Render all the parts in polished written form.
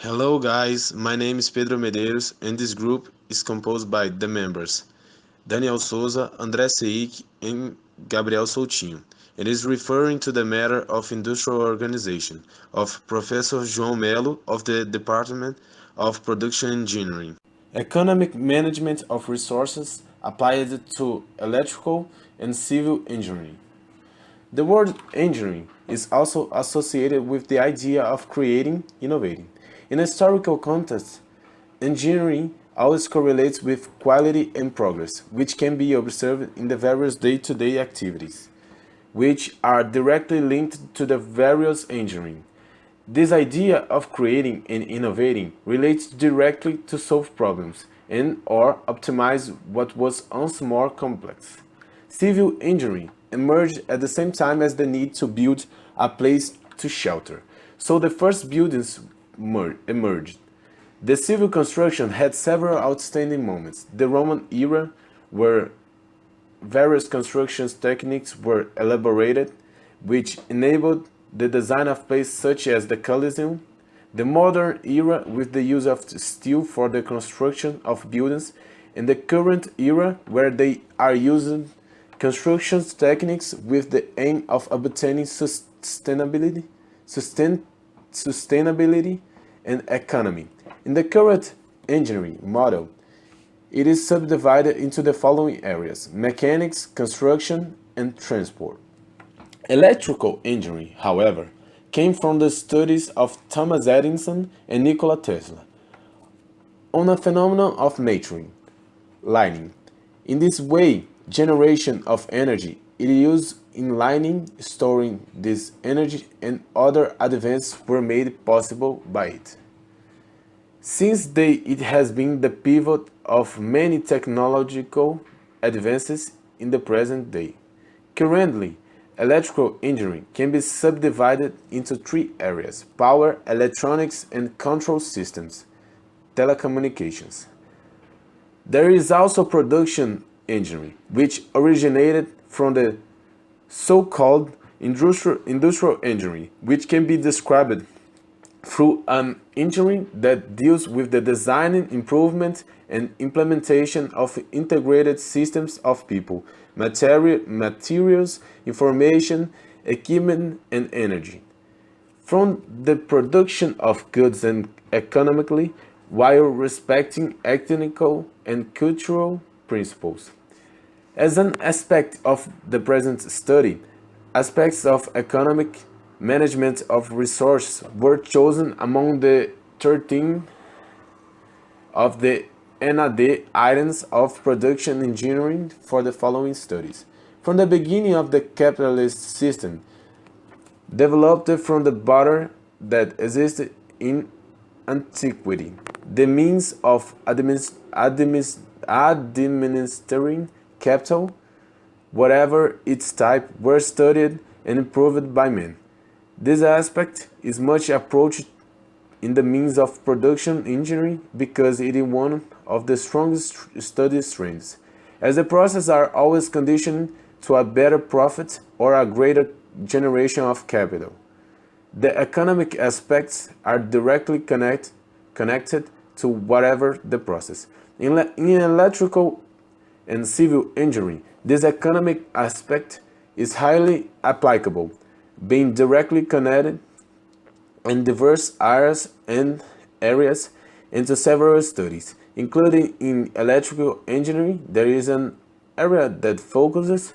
Hello guys, my name is Pedro Medeiros and this group is composed by the members Daniel Souza, André Seik and Gabriel Soutinho. It is referring to the matter of industrial organization of Professor João Melo of the Department of Production Engineering. Economic management of resources applied to electrical and civil engineering. The word engineering is also associated with the idea of creating, innovating. In a historical context, engineering always correlates with quality and progress, which can be observed in the various day-to-day activities, which are directly linked to the various engineering. This idea of creating and innovating relates directly to solve problems and or optimize what was once more complex. Civil engineering emerged at the same time as the need to build a place to shelter. So the first buildings emerged. The civil construction had several outstanding moments. The Roman era, where various construction techniques were elaborated, which enabled the design of places such as the Colosseum, the modern era with the use of steel for the construction of buildings, and the current era where they are using construction techniques with the aim of obtaining sustainability and economy. In the current engineering model, it is subdivided into the following areas: mechanics, construction, and transport. Electrical engineering, however, came from the studies of Thomas Edison and Nikola Tesla on a phenomenon of metering, lighting. In this way, generation of energy is used in lighting, storing this energy, and other advances were made possible by it. Since it has been the pivot of many technological advances in the present day. Currently, electrical engineering can be subdivided into three areas: power, electronics, and control systems, telecommunications. There is also production engineering, which originated from the so-called industrial engineering, which can be described through an engineering that deals with the design, improvement, and implementation of integrated systems of people, materials, information, equipment, and energy. From the production of goods and economically, while respecting ethnical and cultural principles. As an aspect of the present study, aspects of economic management of resources were chosen among the 13 of the NAD items of production engineering for the following studies. From the beginning of the capitalist system, developed from the barter that existed in antiquity, the means of administering capital, whatever its type, were studied and improved by men. This aspect is much approached in the means of production engineering because it is one of the strongest study trends, as the processes are always conditioned to a better profit or a greater generation of capital. The economic aspects are directly connected to whatever the process. In electrical and civil engineering, this economic aspect is highly applicable, being directly connected in diverse areas into several studies, including in electrical engineering. There is an area that focuses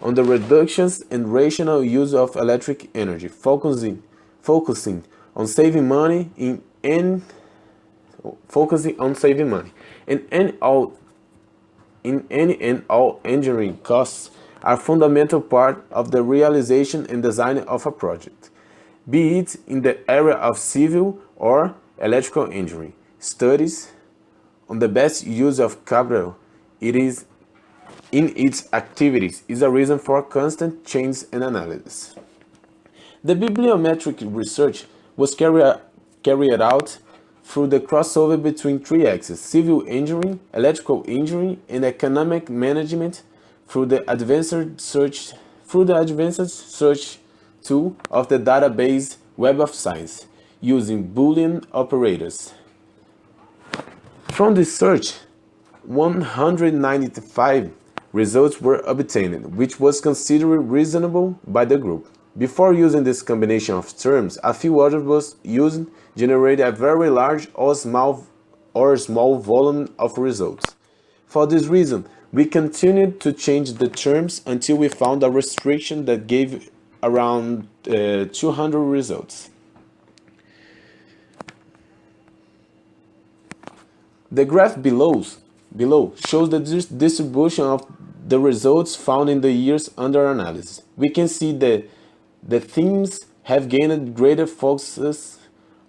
on the reductions and rational use of electric energy, focusing on saving money focusing on saving money. In any and all engineering costs are a fundamental part of the realization and design of a project, be it in the area of civil or electrical engineering. Studies on the best use of capital it is in its activities is a reason for constant change and analysis. The bibliometric research was carried out through the crossover between three axes: civil engineering, electrical engineering, and economic management through the advanced search tool of the database Web of Science, using Boolean operators. From this search, 195 results were obtained, which was considered reasonable by the group. Before using this combination of terms, a few others was used generate a very large or small volume of results. For this reason, we continued to change the terms until we found a restriction that gave around 200 results. The graph below shows the distribution of the results found in the years under analysis. We can see that the themes have gained greater focus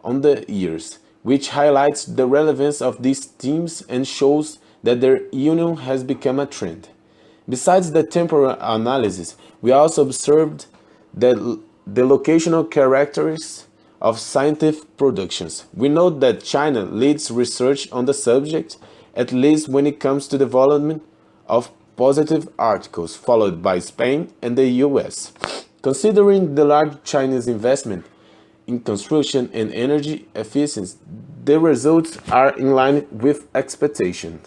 on the years, which highlights the relevance of these themes and shows that their union has become a trend. Besides the temporal analysis, we also observed that the locational characteristics of scientific productions. We note that China leads research on the subject, at least when it comes to development of positive articles, followed by Spain and the US. Considering the large Chinese investment in construction and energy efficiency, the results are in line with expectation.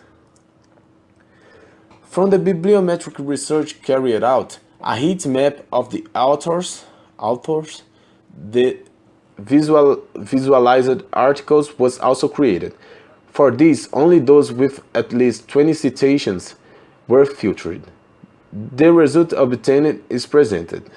From the bibliometric research carried out, a heat map of the authors, the visualized articles was also created. For these, only those with at least 20 citations were filtered. The result obtained is presented.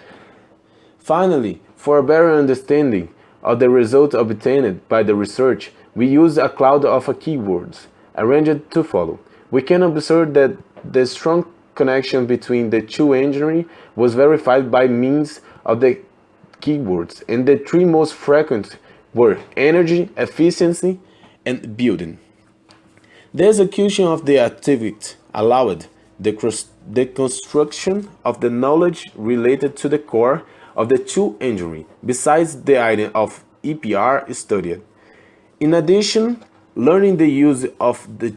Finally, for a better understanding of the result obtained by the research, we use a cloud of keywords, arranged to follow. We can observe that the strong connection between the two engineering was verified by means of the keywords, and the three most frequent were energy, efficiency, and building. The execution of the activity allowed the construction of the knowledge related to the core of the two engineering, besides the item of EPR studied. In addition, learning the use of the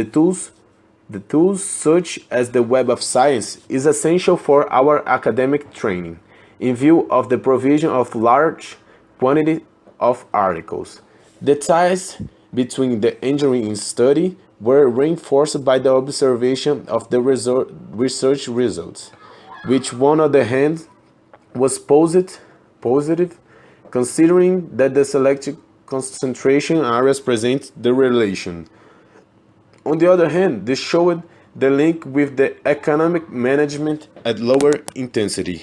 tools such as the Web of Science is essential for our academic training, in view of the provision of large quantity of articles. The ties between the engineering study were reinforced by the observation of the research results, which on the other hand was positive, considering that the selected concentration areas present the relation. On the other hand, this showed the link with the economic management at lower intensity.